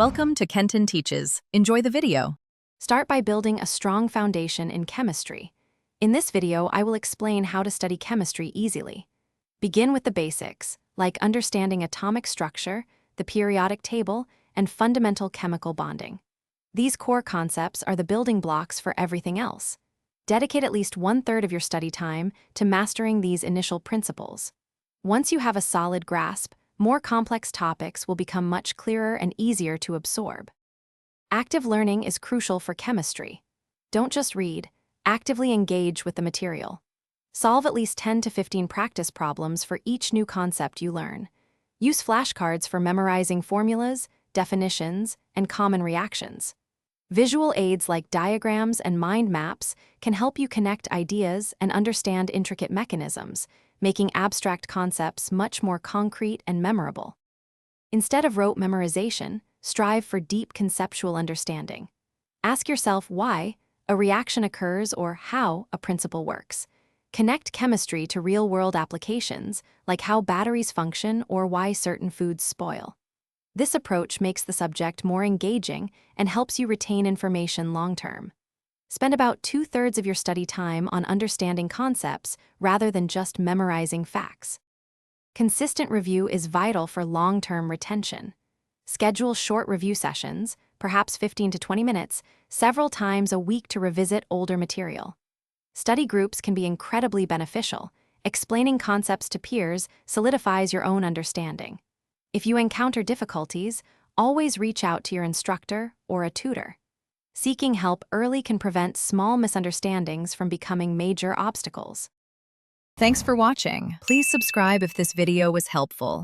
Welcome to Kenton Teaches. Enjoy the video. Start by building a strong foundation in chemistry. In this video, I will explain how to study chemistry easily. Begin with the basics, like understanding atomic structure, the periodic table, and fundamental chemical bonding. These core concepts are the building blocks for everything else. Dedicate at least 1/3 of your study time to mastering these initial principles. Once you have a solid grasp, more complex topics will become much clearer and easier to absorb. Active learning is crucial for chemistry. Don't just read, actively engage with the material. Solve at least 10 to 15 practice problems for each new concept you learn. Use flashcards for memorizing formulas, definitions, and common reactions. Visual aids like diagrams and mind maps can help you connect ideas and understand intricate mechanisms, making abstract concepts much more concrete and memorable. Instead of rote memorization, strive for deep conceptual understanding. Ask yourself why a reaction occurs or how a principle works. Connect chemistry to real-world applications, like how batteries function or why certain foods spoil. This approach makes the subject more engaging and helps you retain information long-term. Spend about 2/3 of your study time on understanding concepts rather than just memorizing facts. Consistent review is vital for long-term retention. Schedule short review sessions, perhaps 15 to 20 minutes, several times a week to revisit older material. Study groups can be incredibly beneficial. Explaining concepts to peers solidifies your own understanding. If you encounter difficulties, always reach out to your instructor or a tutor. Seeking help early can prevent small misunderstandings from becoming major obstacles. Thanks for watching. Please subscribe if this video was helpful.